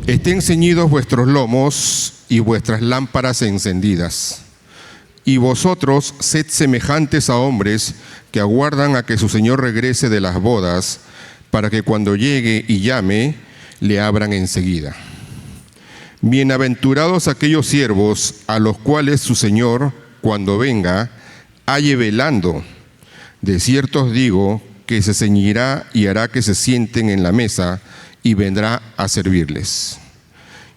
Estén ceñidos vuestros lomos y vuestras lámparas encendidas. Y vosotros sed semejantes a hombres que aguardan a que su señor regrese de las bodas, para que cuando llegue y llame, le abran enseguida. Bienaventurados aquellos siervos a los cuales su señor, cuando venga, halle velando. De cierto os digo que se ceñirá y hará que se sienten en la mesa y vendrá a servirles.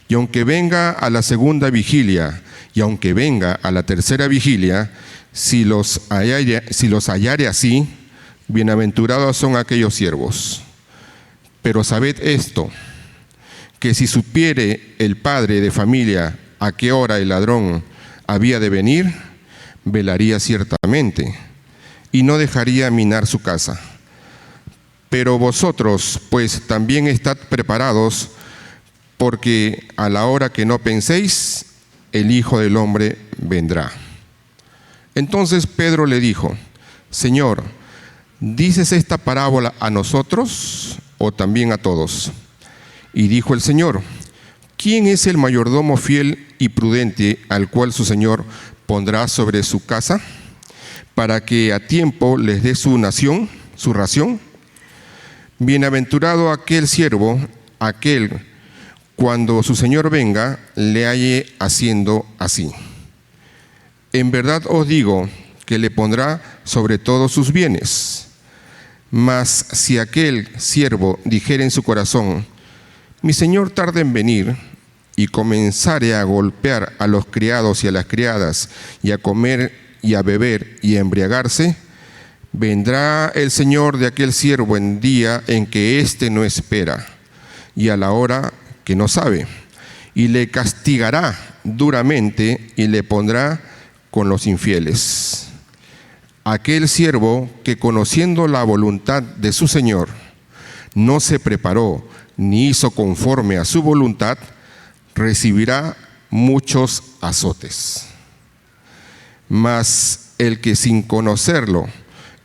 Y aunque venga a la segunda vigilia, y aunque venga a la tercera vigilia, si los hallare así, bienaventurados son aquellos siervos. Pero sabed esto, que si supiere el padre de familia a qué hora el ladrón había de venir, velaría ciertamente, y no dejaría minar su casa. Pero vosotros, pues, también estad preparados, porque a la hora que no penséis, el Hijo del Hombre vendrá. Entonces Pedro le dijo: Señor, ¿dices esta parábola a nosotros o también a todos? Y dijo el Señor: ¿quién es el mayordomo fiel y prudente al cual su señor pondrá sobre su casa, para que a tiempo les dé su ración? Bienaventurado aquel siervo, aquel cuando su señor venga, le halle haciendo así. En verdad os digo que le pondrá sobre todos sus bienes. Mas si aquel siervo dijere en su corazón: mi señor tarda en venir, y comenzare a golpear a los criados y a las criadas, y a comer y a beber y a embriagarse, vendrá el señor de aquel siervo en día en que éste no espera, y a la hora que no sabe, y le castigará duramente y le pondrá con los infieles. Aquel siervo que, conociendo la voluntad de su señor, no se preparó ni hizo conforme a su voluntad, recibirá muchos azotes. Mas el que sin conocerlo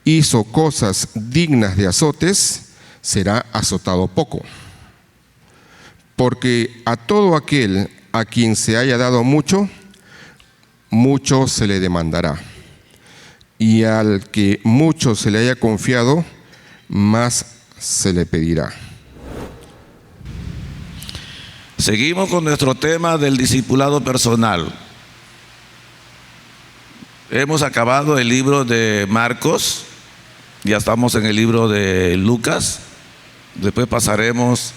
hizo cosas dignas de azotes, será azotado poco. Porque a todo aquel a quien se haya dado mucho, mucho se le demandará. Y al que mucho se le haya confiado, más se le pedirá. Seguimos con nuestro tema del discipulado personal. Hemos acabado el libro de Marcos, ya estamos en el libro de Lucas, después pasaremos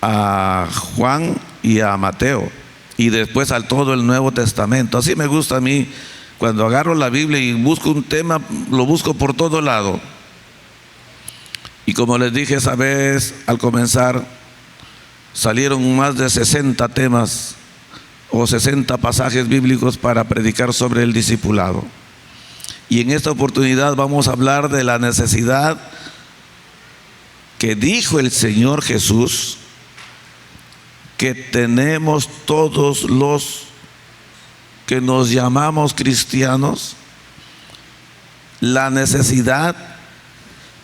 a Juan y a Mateo, y después al todo el Nuevo Testamento. Así me gusta a mí, cuando agarro la Biblia y busco un tema, lo busco por todo lado. Y como les dije esa vez al comenzar, salieron más de 60 temas o 60 pasajes bíblicos para predicar sobre el discipulado. Y en esta oportunidad vamos a hablar de la necesidad que dijo el Señor Jesús que tenemos todos los que nos llamamos cristianos, la necesidad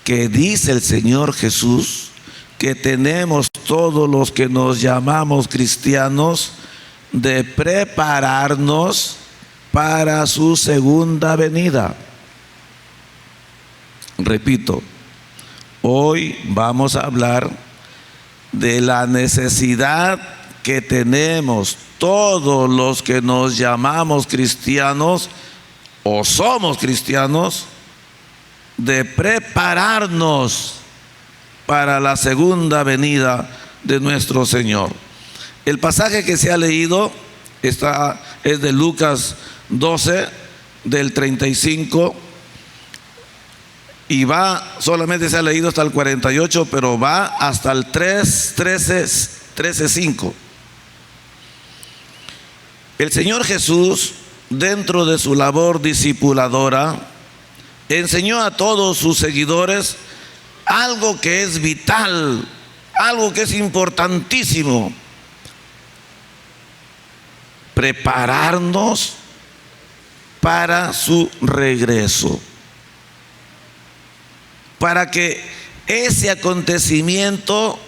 que dice el Señor Jesús que tenemos todos los que nos llamamos cristianos de prepararnos para su segunda venida. Repito, hoy vamos a hablar de la necesidad que tenemos todos los que nos llamamos cristianos o somos cristianos de prepararnos para la segunda venida de nuestro Señor. El pasaje que se ha leído es de Lucas 12, del 35, y solamente se ha leído hasta el 48, pero va hasta el 13:5. El Señor Jesús, dentro de su labor discipuladora, enseñó a todos sus seguidores algo que es vital, algo que es importantísimo: prepararnos para su regreso, para que ese acontecimiento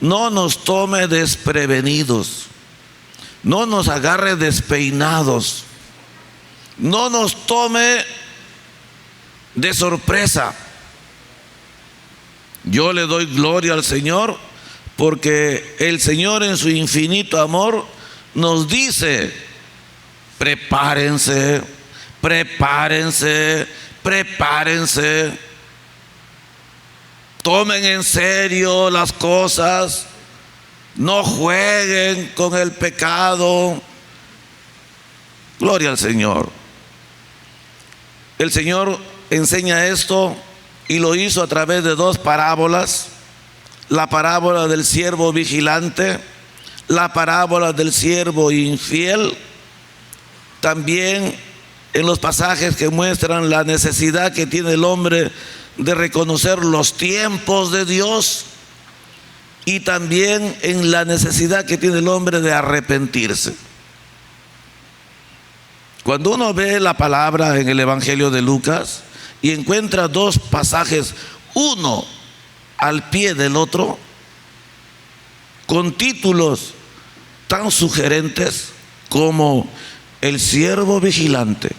no nos tome desprevenidos, no nos agarre despeinados, no nos tome de sorpresa. Yo le doy gloria al Señor porque el Señor en su infinito amor nos dice: prepárense, prepárense, prepárense. Tomen en serio las cosas, no jueguen con el pecado. Gloria al Señor. El Señor enseña esto y lo hizo a través de dos parábolas: la parábola del siervo vigilante, la parábola del siervo infiel. También en los pasajes que muestran la necesidad que tiene el hombre de reconocer los tiempos de Dios, y también en la necesidad que tiene el hombre de arrepentirse. Cuando uno ve la palabra en el Evangelio de Lucas y encuentra dos pasajes, uno al pie del otro, con títulos tan sugerentes como el siervo vigilante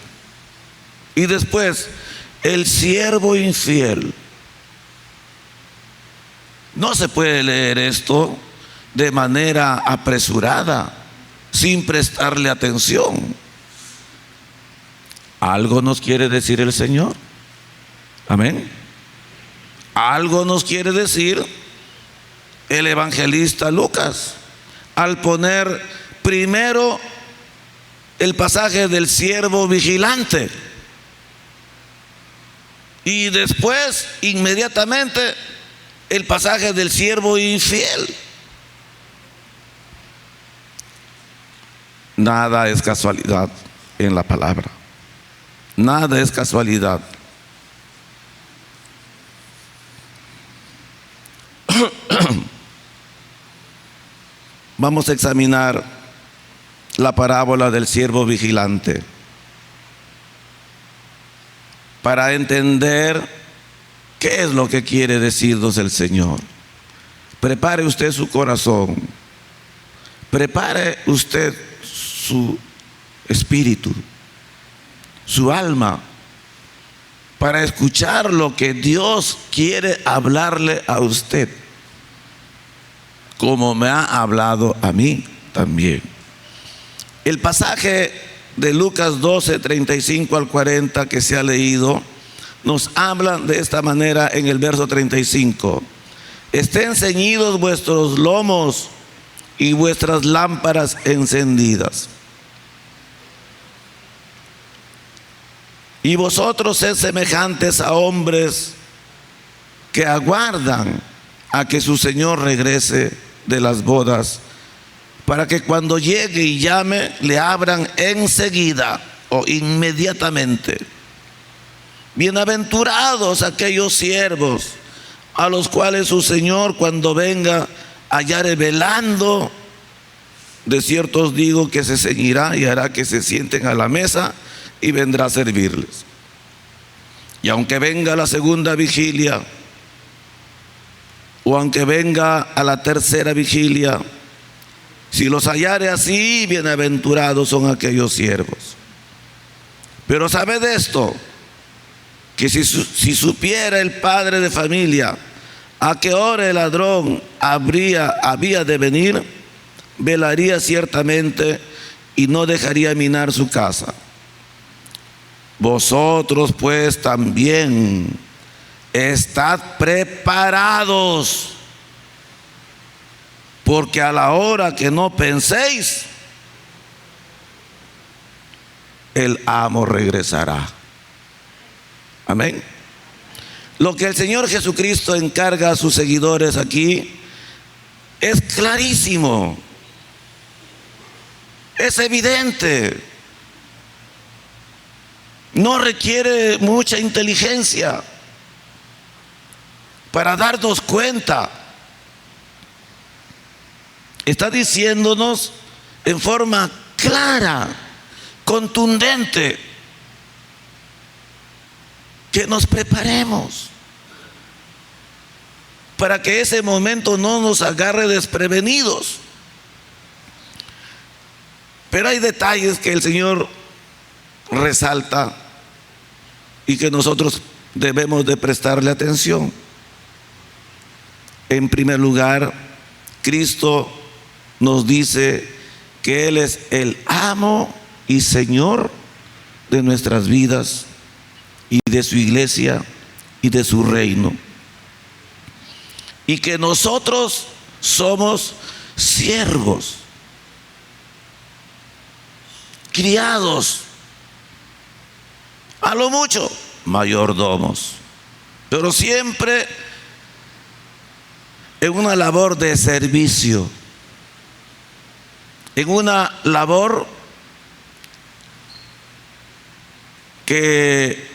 y después el siervo infiel, no se puede leer esto de manera apresurada, sin prestarle atención. Algo nos quiere decir el Señor. Amén. Algo nos quiere decir el evangelista Lucas al poner primero el pasaje del siervo vigilante y después inmediatamente el pasaje del siervo infiel. Nada es casualidad en la palabra. Nada es casualidad. Vamos a examinar la parábola del siervo vigilante para entender qué es lo que quiere decirnos el Señor. Prepare usted su corazón, prepare usted su espíritu, su alma, para escuchar lo que Dios quiere hablarle a usted, como me ha hablado a mí también. El pasaje de Lucas 12, 35 al 40 que se ha leído, nos habla de esta manera en el verso 35. Estén ceñidos vuestros lomos y vuestras lámparas encendidas. Y vosotros sed semejantes a hombres que aguardan a que su Señor regrese de las bodas, para que cuando llegue y llame, le abran enseguida o inmediatamente. Bienaventurados aquellos siervos a los cuales su Señor, cuando venga, hallare velando. De cierto os digo que se ceñirá y hará que se sienten a la mesa y vendrá a servirles. Y aunque venga la segunda vigilia, o aunque venga a la tercera vigilia, si los hallare así, bienaventurados son aquellos siervos. Pero sabed esto, que si supiera el padre de familia a qué hora el ladrón había de venir, velaría ciertamente y no dejaría minar su casa. Vosotros pues también estad preparados, porque a la hora que no penséis, el amo regresará. Amén. Lo que el Señor Jesucristo encarga a sus seguidores aquí es clarísimo, es evidente, no requiere mucha inteligencia para darnos cuenta. Está diciéndonos en forma clara, contundente, que nos preparemos para que ese momento no nos agarre desprevenidos. Pero hay detalles que el Señor resalta y que nosotros debemos de prestarle atención. En primer lugar, Cristo nos dice que Él es el amo y Señor de nuestras vidas y de su iglesia y de su reino. Y que nosotros somos siervos, criados, a lo mucho mayordomos, pero siempre en una labor de servicio, en una labor que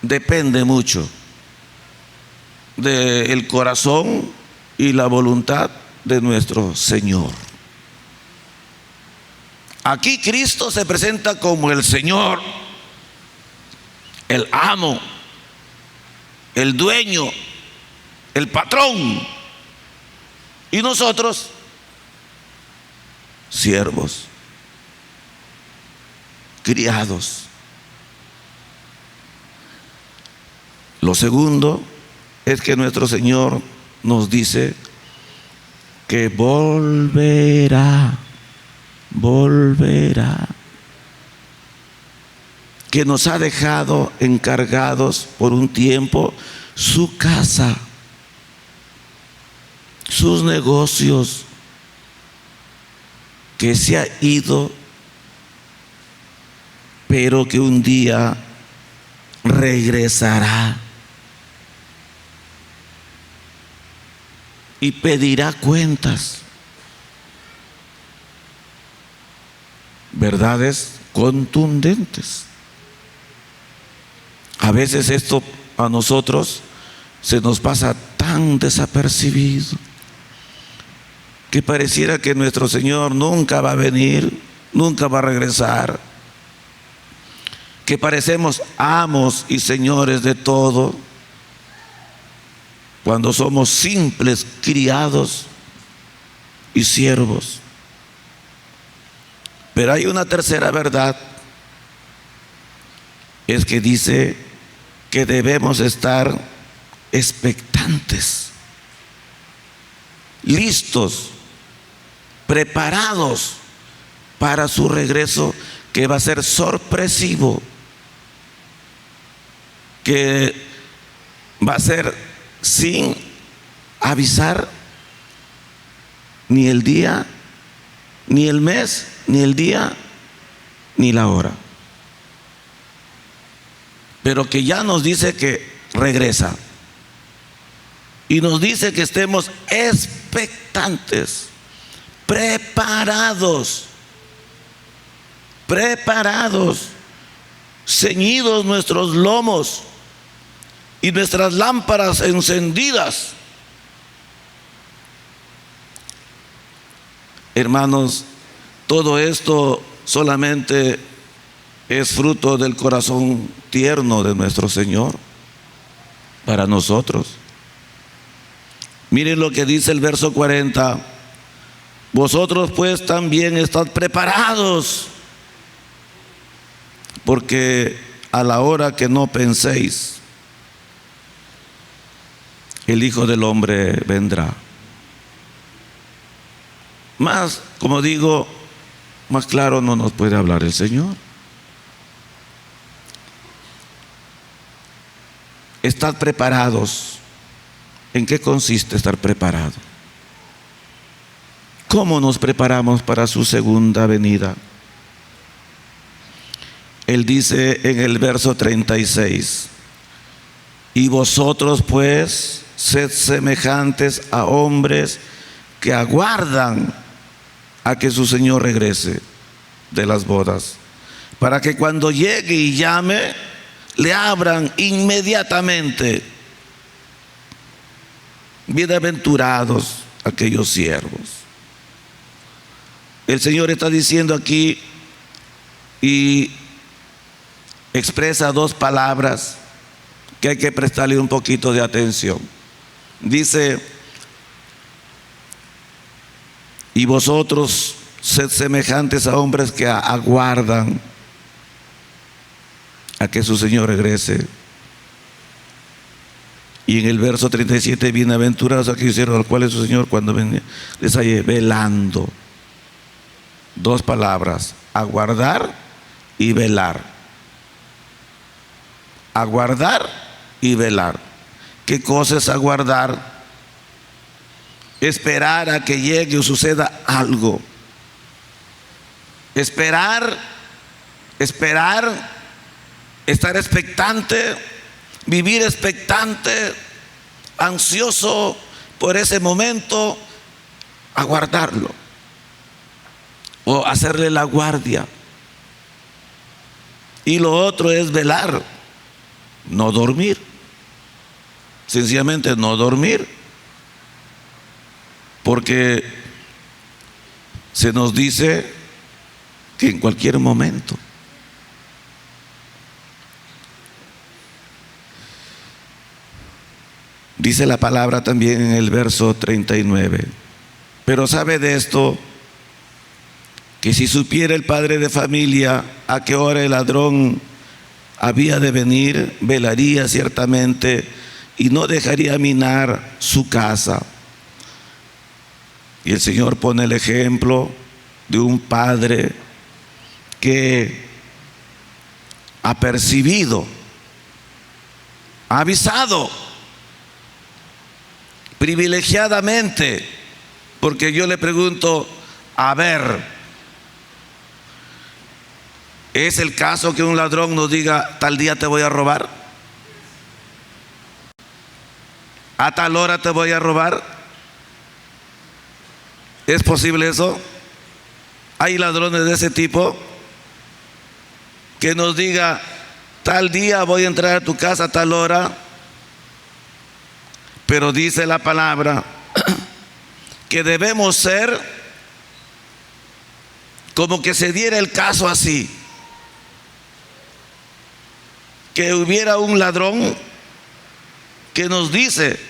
depende mucho del corazón y la voluntad de nuestro Señor. Aquí Cristo se presenta como el Señor, el amo, el dueño, el patrón, y nosotros siervos, criados. Lo segundo es que nuestro Señor nos dice que volverá, que nos ha dejado encargados por un tiempo su casa, sus negocios, que se ha ido, pero que un día regresará y pedirá cuentas. Verdades contundentes. A veces esto a nosotros se nos pasa tan desapercibido que pareciera que nuestro Señor nunca va a venir, nunca va a regresar, que parecemos amos y señores de todo, cuando somos simples criados y siervos. Pero hay una tercera verdad, es que dice que debemos estar expectantes, listos, preparados para su regreso, que va a ser sorpresivo, que va a ser sin avisar ni el día, ni el mes, ni el día, ni la hora. Pero que ya nos dice que regresa. Y nos dice que estemos expectantes, preparados, ceñidos nuestros lomos y nuestras lámparas encendidas. Hermanos, todo esto solamente es fruto del corazón tierno de nuestro Señor para nosotros. Miren lo que dice el verso 40. Vosotros pues también estad preparados, porque a la hora que no penséis, el Hijo del Hombre vendrá. Más, como digo, más claro no nos puede hablar el Señor. Estad preparados. ¿En qué consiste estar preparado? ¿Cómo nos preparamos para su segunda venida? Él dice en el verso 36: y vosotros pues sed semejantes a hombres que aguardan a que su Señor regrese de las bodas, para que cuando llegue y llame, le abran inmediatamente. Bienaventurados aquellos siervos. El Señor está diciendo aquí y expresa dos palabras que hay que prestarle un poquito de atención. Dice: y vosotros sed semejantes a hombres que aguardan a que su Señor regrese. Y en el verso 37, bienaventurados aquellos siervos al cual es su Señor cuando venga les halle velando. Dos palabras: aguardar y velar. Aguardar y velar. ¿Qué cosa es aguardar? Esperar a que llegue o suceda algo. Esperar, estar expectante, vivir expectante, ansioso por ese momento, aguardarlo o hacerle la guardia. Y lo otro es velar, no dormir, sencillamente no dormir, porque se nos dice que en cualquier momento. Dice la palabra también en el verso 39: pero sabe de esto, que si supiera el padre de familia a qué hora el ladrón había de venir, velaría ciertamente y no dejaría minar su casa. Y el Señor pone el ejemplo de un padre que ha percibido, ha avisado privilegiadamente, porque yo le pregunto: a ver, ¿es el caso que un ladrón nos diga tal día te voy a robar? ¿A tal hora te voy a robar? ¿Es posible eso? ¿Hay ladrones de ese tipo que nos diga tal día voy a entrar a tu casa a tal hora? Pero dice la palabra que debemos ser como que se diera el caso así, que hubiera un ladrón que nos dice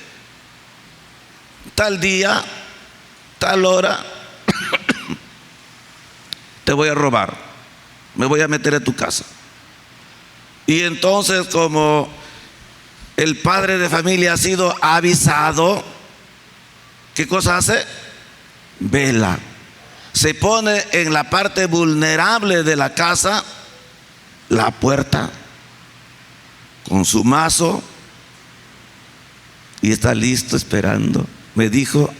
tal día, tal hora te voy a robar, me voy a meter en tu casa. Y entonces, como el padre de familia ha sido avisado, ¿qué cosa hace? Vela. Se pone en la parte vulnerable de la casa, la puerta, con su mazo, y está listo esperando. Me dijo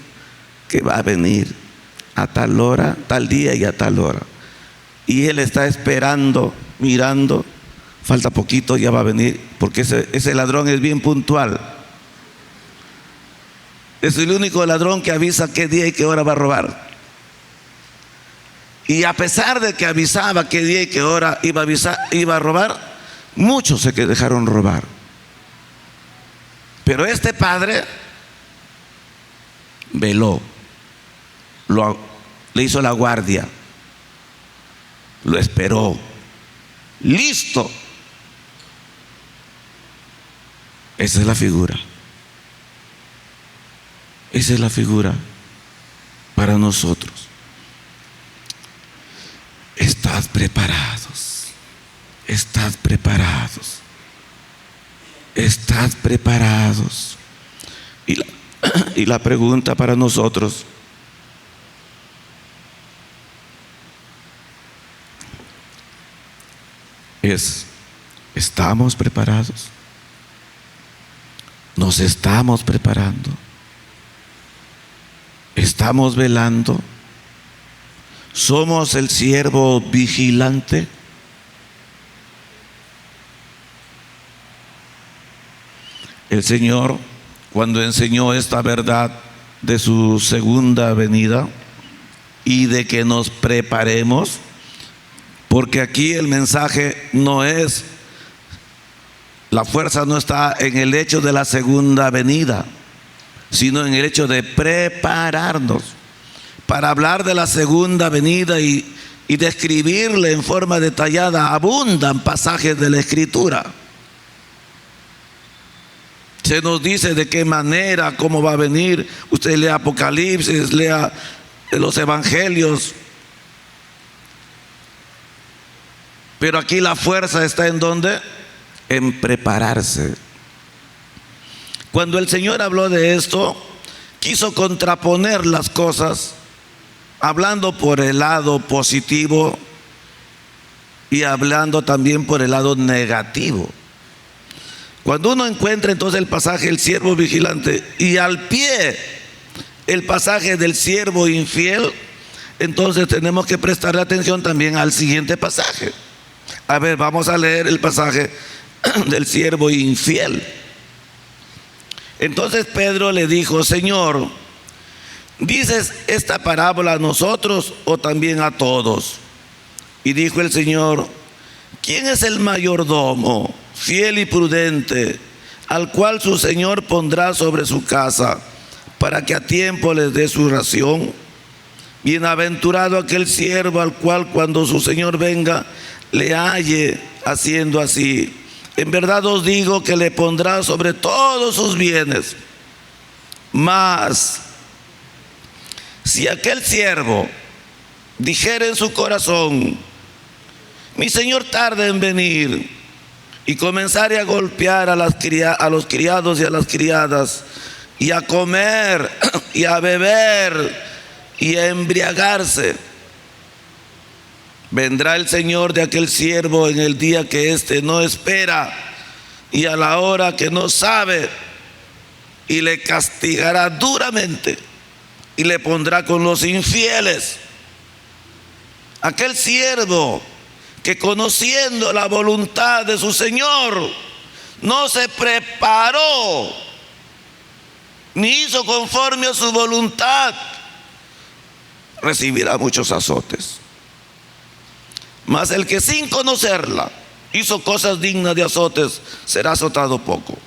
que va a venir a tal hora, tal día y a tal hora. Y él está esperando, mirando. Falta poquito, ya va a venir, porque ese ladrón es bien puntual. Es el único ladrón que avisa qué día y qué hora va a robar. Y a pesar de que avisaba qué día y qué hora iba a robar, muchos se dejaron robar. Pero este padre veló, le hizo la guardia, lo esperó, listo. Esa es la figura. Esa es la figura para nosotros. Estad preparados. Estad preparados. Estad preparados. Y la pregunta para nosotros es: ¿estamos preparados? ¿Nos estamos preparando? ¿Estamos velando? ¿Somos el siervo vigilante? El Señor, cuando enseñó esta verdad de su segunda venida y de que nos preparemos, porque aquí el mensaje no es, la fuerza no está en el hecho de la segunda venida, sino en el hecho de prepararnos. Para hablar de la segunda venida y describirle en forma detallada, abundan pasajes de la Escritura. Se nos dice de qué manera, cómo va a venir. Usted lea Apocalipsis, lea los evangelios. Pero aquí la fuerza está ¿en dónde? En prepararse. Cuando el Señor habló de esto, quiso contraponer las cosas, hablando por el lado positivo y hablando también por el lado negativo. Cuando uno encuentra entonces el pasaje del siervo vigilante y al pie el pasaje del siervo infiel, entonces tenemos que prestarle atención también al siguiente pasaje. A ver, vamos a leer el pasaje del siervo infiel. Entonces Pedro le dijo: Señor, ¿dices esta parábola a nosotros o también a todos? Y dijo el Señor: ¿quién es el mayordomo, fiel y prudente, al cual su Señor pondrá sobre su casa, para que a tiempo les dé su ración? Bienaventurado aquel siervo al cual cuando su Señor venga le halle haciendo así. En verdad os digo que le pondrá sobre todos sus bienes. Mas si aquel siervo dijere en su corazón: mi Señor tarda en venir, y comenzare a golpear a los criados y a las criadas, y a comer y a beber y a embriagarse, vendrá el Señor de aquel siervo en el día que éste no espera y a la hora que no sabe, y le castigará duramente y le pondrá con los infieles. Aquel siervo que, conociendo la voluntad de su Señor, no se preparó ni hizo conforme a su voluntad, recibirá muchos azotes. Mas el que sin conocerla hizo cosas dignas de azotes, será azotado poco.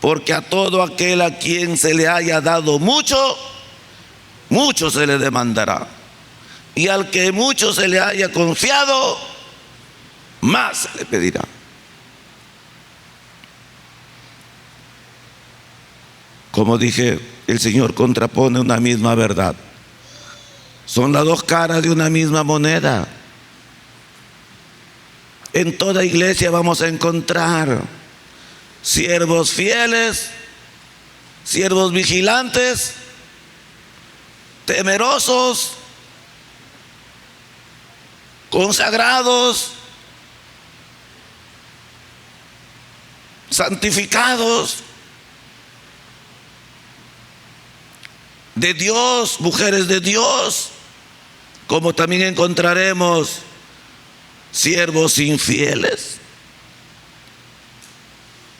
Porque a todo aquel a quien se le haya dado mucho, mucho se le demandará. Y al que mucho se le haya confiado, más se le pedirá. Como dije, el Señor contrapone una misma verdad. Son las dos caras de una misma moneda. En toda iglesia vamos a encontrar siervos fieles, siervos vigilantes, temerosos, consagrados, santificados, de Dios, mujeres de Dios, como también encontraremos siervos infieles,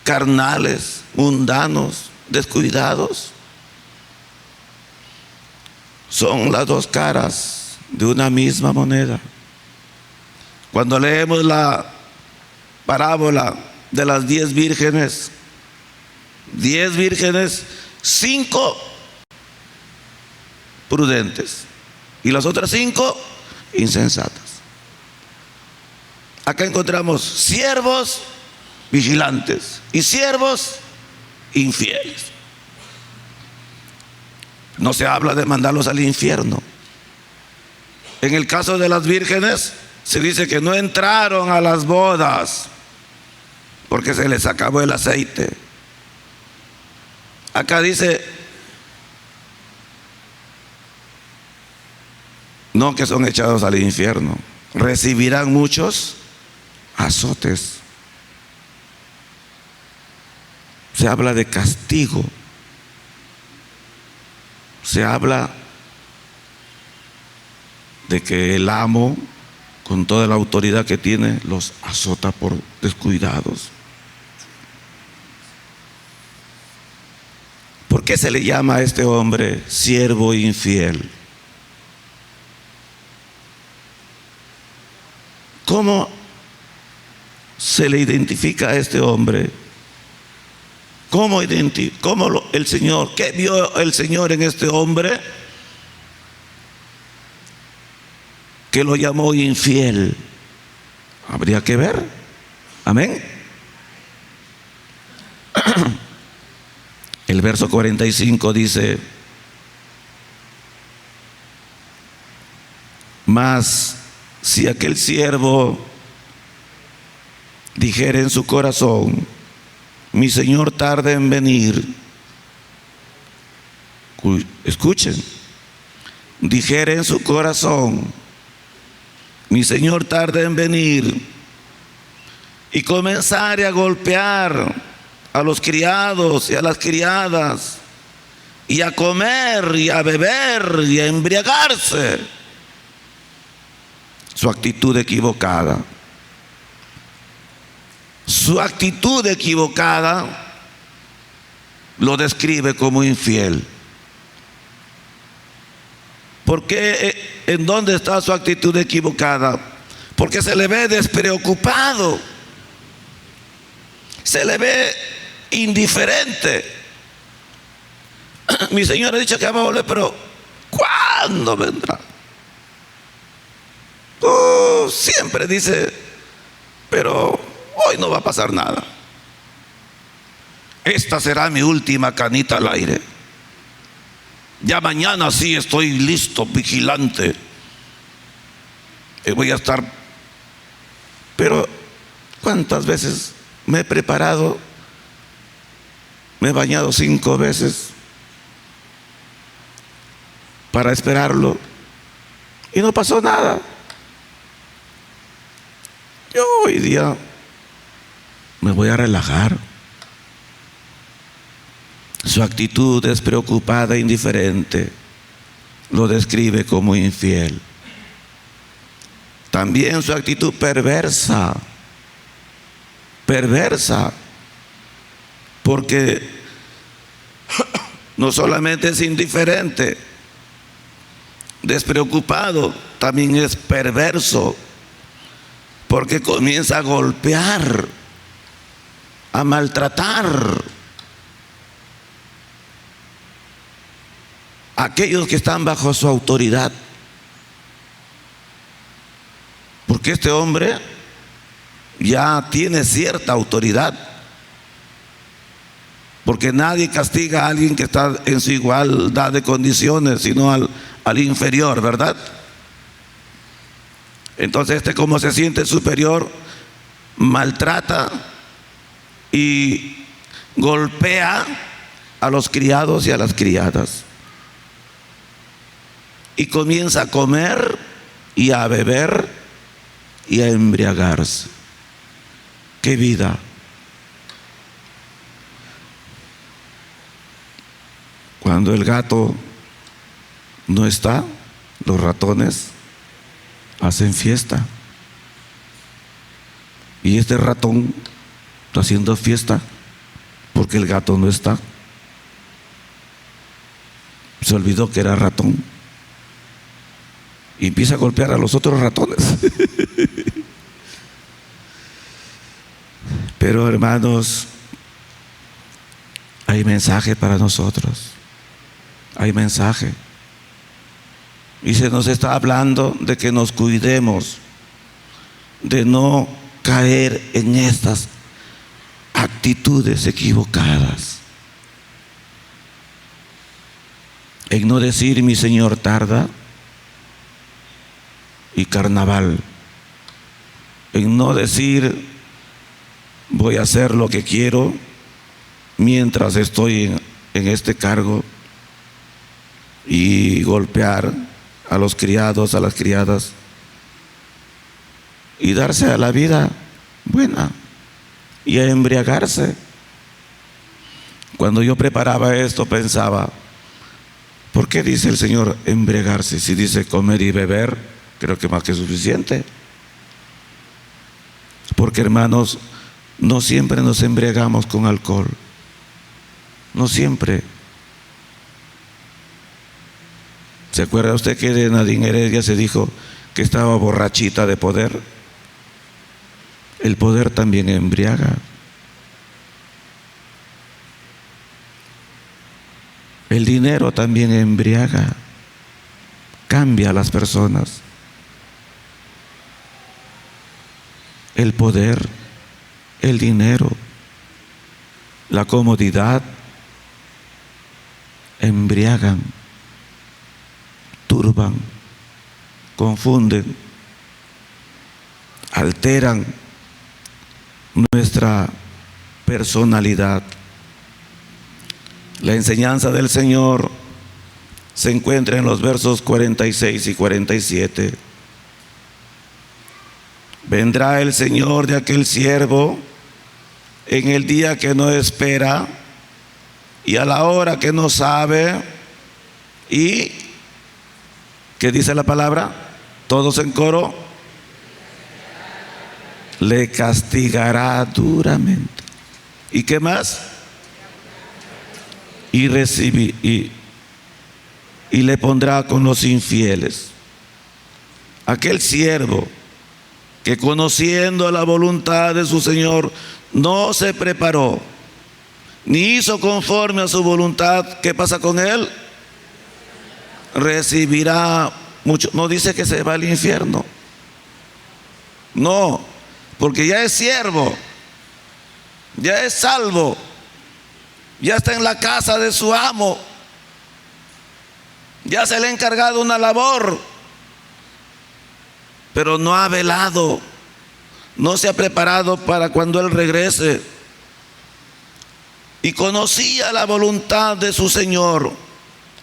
carnales, mundanos, descuidados. Son las dos caras de una misma moneda. Cuando leemos la parábola de las 10 vírgenes, 5 prudentes y las otras 5 insensatas. Acá encontramos siervos vigilantes y siervos infieles. No se habla de mandarlos al infierno. En el caso de las vírgenes, se dice que no entraron a las bodas porque se les acabó el aceite. Acá dice, no que son echados al infierno, recibirán muchos azotes. Se habla de castigo. Se habla de que el amo, con toda la autoridad que tiene, los azota por descuidados. ¿Por qué se le llama a este hombre siervo infiel? ¿Cómo se le identifica a este hombre? ¿Cómo el Señor, qué vio el Señor en este hombre que lo llamó infiel? Habría que ver. Amén. El verso 45 dice: mas si aquel siervo dijere en su corazón: mi señor tarda en venir. Escuchen, dijere en su corazón: mi señor tarda en venir, y comenzare a golpear a los criados y a las criadas, y a comer y a beber y a embriagarse. Su actitud equivocada. Su actitud equivocada lo describe como infiel. ¿Por qué? ¿En dónde está su actitud equivocada? Porque se le ve despreocupado, se le ve indiferente. Mi señor ha dicho que va a volver, pero ¿cuándo vendrá? Siempre dice, pero hoy no va a pasar nada. Esta será mi última canita al aire. Ya mañana sí estoy listo, vigilante. Voy a estar. Pero ¿cuántas veces me he preparado? Me he bañado 5 veces para esperarlo y no pasó nada. Yo hoy día me voy a relajar. Su actitud despreocupada e indiferente lo describe como infiel. También su actitud perversa, porque no solamente es indiferente, despreocupado, también es perverso, porque comienza a golpear, a maltratar a aquellos que están bajo su autoridad. Porque este hombre ya tiene cierta autoridad, porque nadie castiga a alguien que está en su igualdad de condiciones, sino al inferior, ¿verdad? Entonces como se siente superior, maltrata y golpea a los criados y a las criadas, y comienza a comer y a beber y a embriagarse. ¡Qué vida! Cuando el gato no está, los ratones hacen fiesta. Y este ratón está haciendo fiesta porque el gato no está. Se olvidó que era ratón y empieza a golpear a los otros ratones. Pero hermanos, hay mensaje para nosotros. Hay mensaje. Y se nos está hablando de que nos cuidemos de no caer en estas actitudes equivocadas. En no decir mi Señor tarda y carnaval. En no decir voy a hacer lo que quiero mientras estoy en este cargo, y golpear a los criados, a las criadas, y darse a la vida buena y a embriagarse. Cuando yo preparaba esto pensaba, ¿por qué dice el Señor embriagarse? Si dice comer y beber, creo que más que suficiente. Porque hermanos, no siempre nos embriagamos con alcohol, no siempre. ¿Se acuerda usted que de Nadine Heredia se dijo que estaba borrachita de poder? El poder también embriaga. El dinero también embriaga, cambia a las personas. El poder, el dinero, la comodidad, embriagan, turban, confunden, alteran nuestra personalidad. La enseñanza del Señor se encuentra en los versos 46 y 47. Vendrá el Señor de aquel siervo en el día que no espera y a la hora que no sabe. Y ¿qué dice la palabra? Todos en coro. Le castigará duramente. ¿Y qué más? Y le pondrá con los infieles. Aquel siervo que, conociendo la voluntad de su Señor, no se preparó ni hizo conforme a su voluntad, ¿qué pasa con él? Recibirá mucho. No dice que se va al infierno, no, porque ya es siervo, ya es salvo, ya está en la casa de su amo, ya se le ha encargado una labor, pero no ha velado, no se ha preparado para cuando él regrese. Y conocía la voluntad de su Señor,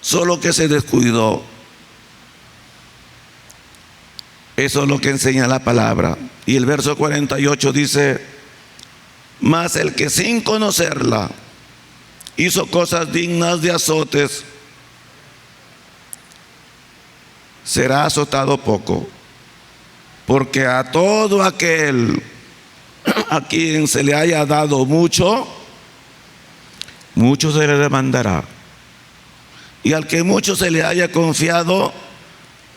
solo que se descuidó. Eso es lo que enseña la palabra. Y el verso 48 dice: mas el que sin conocerla hizo cosas dignas de azotes, será azotado poco, porque a todo aquel a quien se le haya dado mucho, mucho se le demandará, y al que mucho se le haya confiado,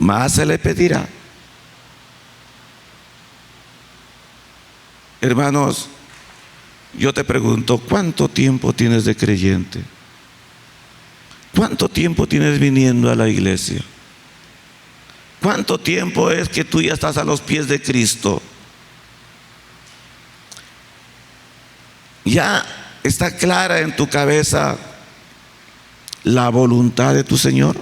más se le pedirá. Hermanos, yo te pregunto, ¿cuánto tiempo tienes de creyente? ¿Cuánto tiempo tienes viniendo a la iglesia? ¿Cuánto tiempo es que tú ya estás a los pies de Cristo? ¿Ya está clara en tu cabeza la voluntad de tu Señor?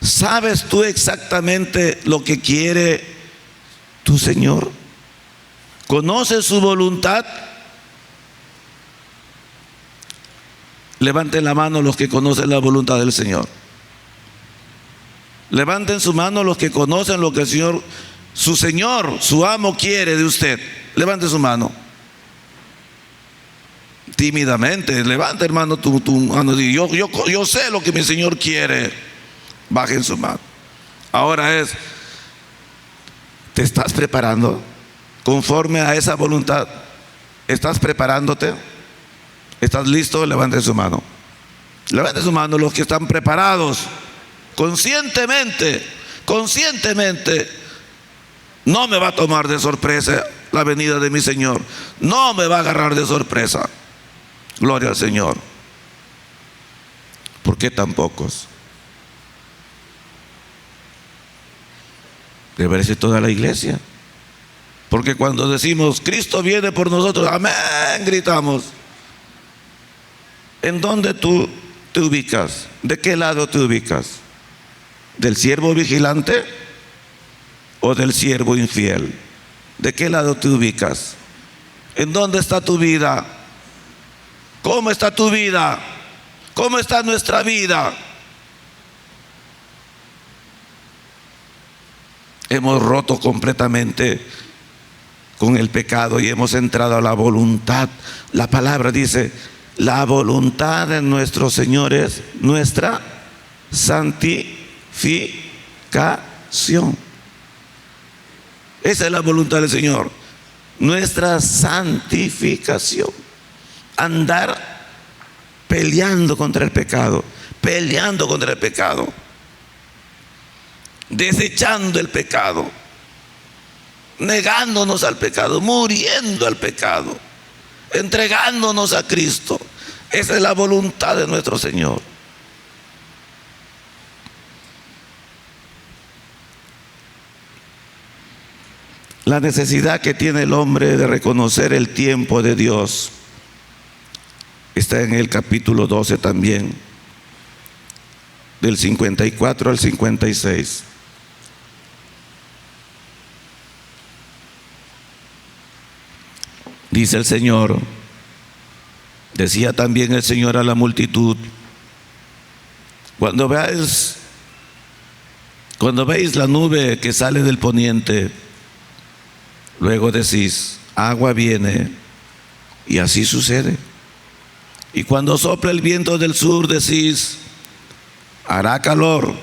¿Sabes tú exactamente lo que quiere tu Señor? ¿Conoces su voluntad? Levanten la mano los que conocen la voluntad del Señor. Levanten su mano los que conocen lo que el Señor, su amo quiere de usted. Levanten su mano. Tímidamente, levanta, hermano, tu mano. Yo sé lo que mi Señor quiere. Bajen su mano. Ahora ¿te estás preparando conforme a esa voluntad? ¿Estás preparándote? ¿Estás listo? Levanten su mano. Levanten su mano los que están preparados. Conscientemente, no me va a tomar de sorpresa la venida de mi Señor. No me va a agarrar de sorpresa. Gloria al Señor. ¿Por qué tan pocos? Debería ser toda la iglesia. Porque cuando decimos Cristo viene por nosotros, amén, gritamos. ¿En dónde tú te ubicas? ¿De qué lado te ubicas? ¿Del siervo vigilante o del siervo infiel? ¿De qué lado te ubicas? ¿En dónde está tu vida? ¿Cómo está tu vida? ¿Cómo está nuestra vida? Hemos roto completamente con el pecado y hemos entrado a la voluntad. La palabra dice: la voluntad de nuestro Señor es nuestra santificación. Esa es la voluntad del Señor, nuestra santificación. Andar peleando contra el pecado, desechando el pecado, negándonos al pecado, muriendo al pecado, entregándonos a Cristo. Esa es la voluntad de nuestro Señor. La necesidad que tiene el hombre de reconocer el tiempo de Dios está en el capítulo 12 también, del 54 al 56. Dice el Señor, decía también el Señor a la multitud: cuando veáis la nube que sale del poniente, luego decís: agua viene, y así sucede. Y cuando sopla el viento del sur, decís: hará calor,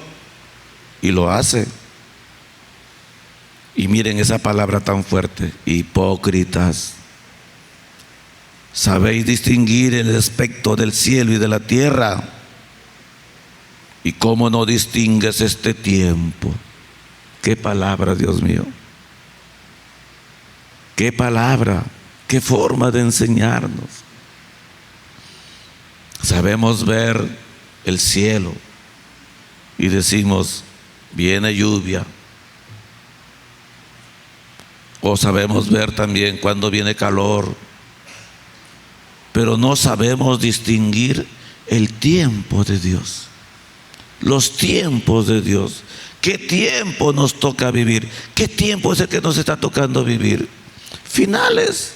y lo hace. Y miren esa palabra tan fuerte: hipócritas. Sabéis distinguir el aspecto del cielo y de la tierra, ¿y cómo no distingues este tiempo? Qué palabra, Dios mío. Qué palabra, qué forma de enseñarnos. Sabemos ver el cielo y decimos: viene lluvia. O sabemos ver también cuando viene calor, pero no sabemos distinguir el tiempo de Dios, los tiempos de Dios. ¿Qué tiempo nos toca vivir? ¿Qué tiempo es el que nos está tocando vivir? Finales.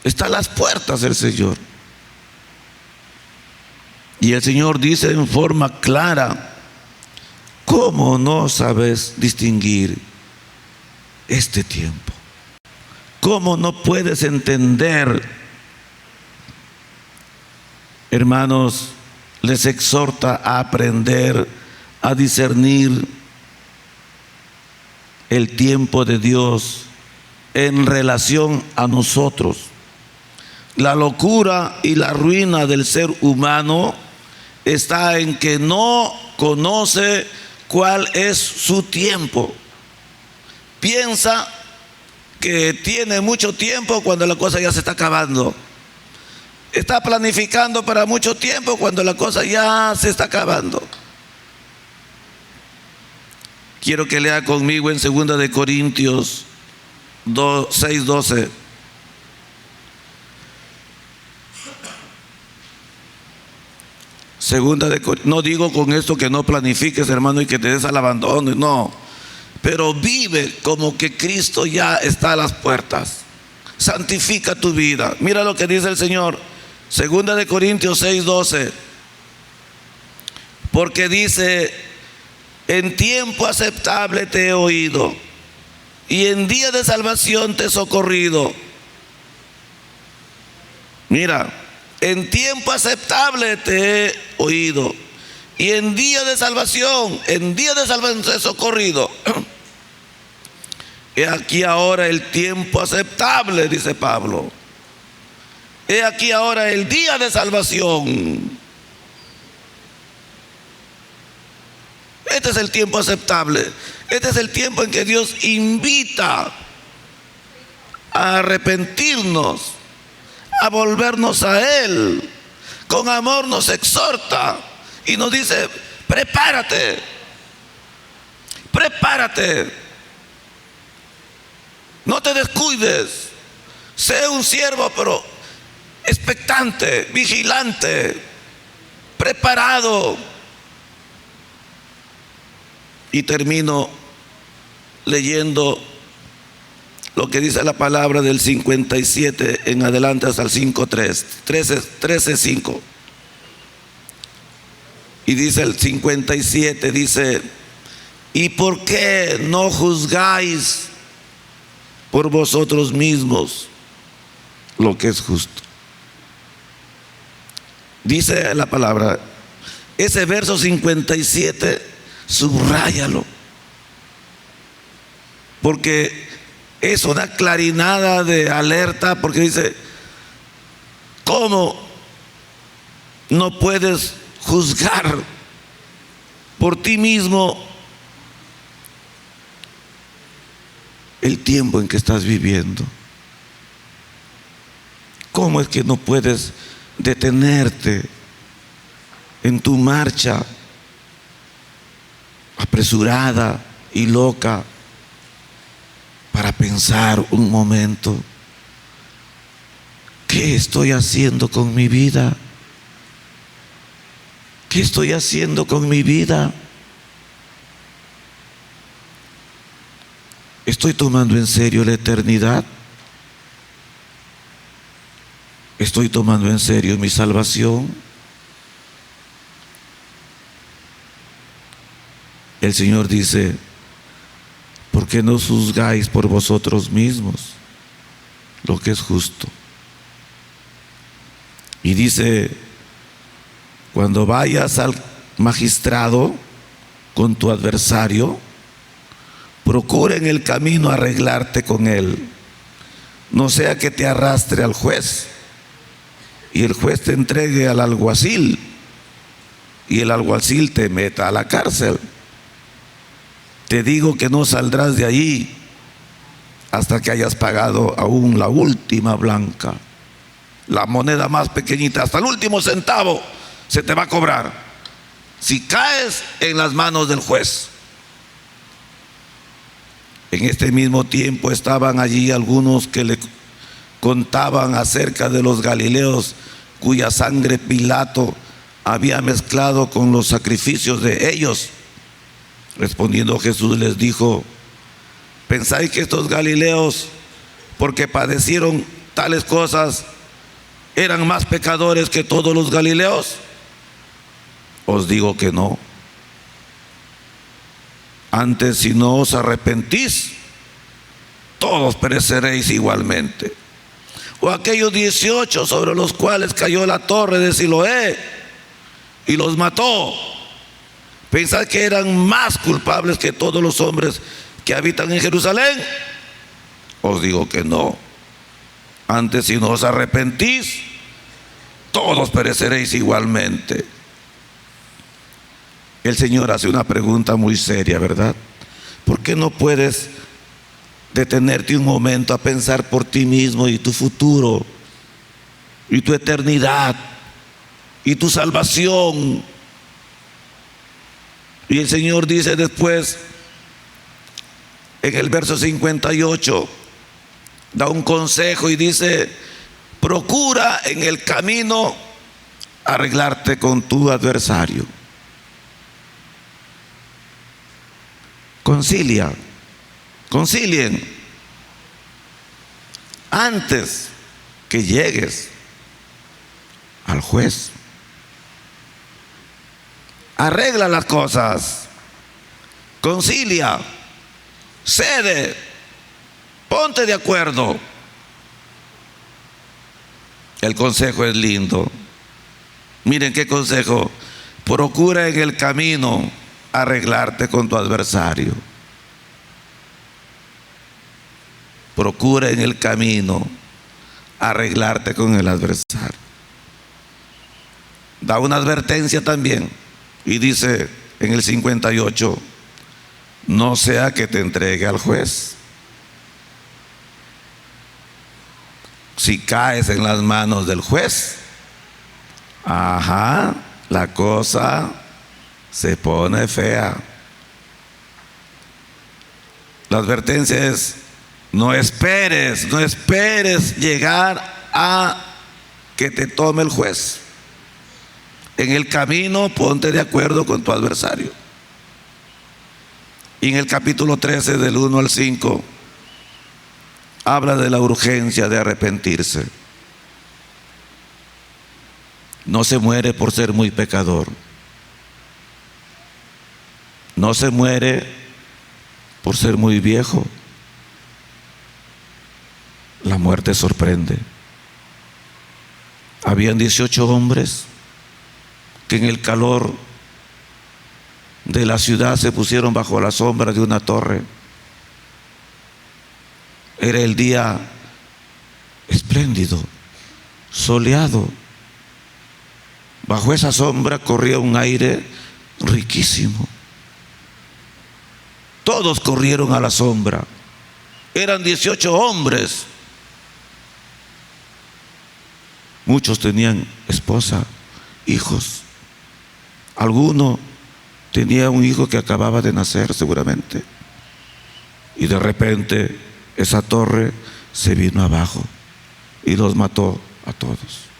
Está a las puertas el Señor. Y el Señor dice en forma clara: ¿cómo no sabes distinguir este tiempo? ¿Cómo no puedes entender? Hermanos, les exhorta a aprender a discernir el tiempo de Dios en relación a nosotros. La locura y la ruina del ser humano está en que no conoce cuál es su tiempo. Piensa que tiene mucho tiempo cuando la cosa ya se está acabando. Está planificando para mucho tiempo cuando la cosa ya se está acabando. Quiero que lea conmigo en 2 de Corintios 6:12. No digo con esto que no planifiques, hermano, y que te des al abandono, no. Pero vive como que Cristo ya está a las puertas. Santifica tu vida. Mira lo que dice el Señor. 2 de Corintios 6:12. Porque dice: en tiempo aceptable te he oído, y en día de salvación te he socorrido. Mira, en tiempo aceptable te he oído, y en día de salvación te he socorrido. He aquí ahora el tiempo aceptable, dice Pablo. He aquí ahora el día de salvación. Este es el tiempo aceptable. Este es el tiempo en que Dios invita a arrepentirnos, a volvernos a Él. Con amor nos exhorta y nos dice: prepárate, no te descuides, sé un siervo pero expectante, vigilante, preparado. Y termino leyendo lo que dice la palabra del 57 en adelante hasta el 13:5. Y dice el 57, dice: ¿y por qué no juzgáis por vosotros mismos lo que es justo? Dice la palabra, ese verso 57, subráyalo, porque es una clarinada de alerta, porque dice: ¿cómo no puedes juzgar por ti mismo el tiempo en que estás viviendo? ¿Cómo es que no puedes detenerte en tu marcha apresurada y loca para pensar un momento? ¿Qué ¿qué estoy haciendo con mi vida? ¿Qué estoy haciendo con mi vida? ¿Estoy tomando en serio la eternidad? ¿Estoy tomando en serio mi salvación? El Señor dice: ¿por qué no juzgáis por vosotros mismos lo que es justo? Y dice: cuando vayas al magistrado con tu adversario, procura en el camino arreglarte con él, no sea que te arrastre al juez y el juez te entregue al alguacil y el alguacil te meta a la cárcel. Te digo que no saldrás de allí hasta que hayas pagado aún la última blanca, la moneda más pequeñita, hasta el último centavo se te va a cobrar si caes en las manos del juez. En este mismo tiempo estaban allí algunos que le contaban acerca de los galileos cuya sangre Pilato había mezclado con los sacrificios de ellos. Respondiendo Jesús les dijo: ¿pensáis que estos galileos, porque padecieron tales cosas, eran más pecadores que todos los galileos? Os digo que no. Antes, si no os arrepentís, todos pereceréis igualmente. O aquellos 18 sobre los cuales cayó la torre de Siloé y los mató, ¿pensáis que eran más culpables que todos los hombres que habitan en Jerusalén? Os digo que no. Antes, si no os arrepentís, todos pereceréis igualmente. El Señor hace una pregunta muy seria, ¿verdad? ¿Por qué no puedes detenerte un momento a pensar por ti mismo y tu futuro y tu eternidad y tu salvación? Y el Señor dice después, en el verso 58, da un consejo y dice: procura en el camino arreglarte con tu adversario. Concilien antes que llegues al juez. Arregla las cosas, concilia, cede, ponte de acuerdo. El consejo es lindo. Miren qué consejo: procura en el camino arreglarte con tu adversario. Procura en el camino arreglarte con el adversario. Da una advertencia también y dice en el 58: no sea que te entregue al juez. Si caes en las manos del juez, la cosa se pone fea. La advertencia es: no esperes llegar a que te tome el juez. En el camino ponte de acuerdo con tu adversario. Y en el capítulo 13 del 1 al 5 habla de la urgencia de arrepentirse. No se muere por ser muy pecador. No se muere por ser muy viejo. La muerte sorprende. Habían 18 hombres que en el calor de la ciudad se pusieron bajo la sombra de una torre. Era el día espléndido, soleado. Bajo esa sombra corría un aire riquísimo. Todos corrieron a la sombra. Eran 18 hombres. Muchos tenían esposa, hijos. Alguno tenía un hijo que acababa de nacer seguramente. Y de repente esa torre se vino abajo y los mató a todos.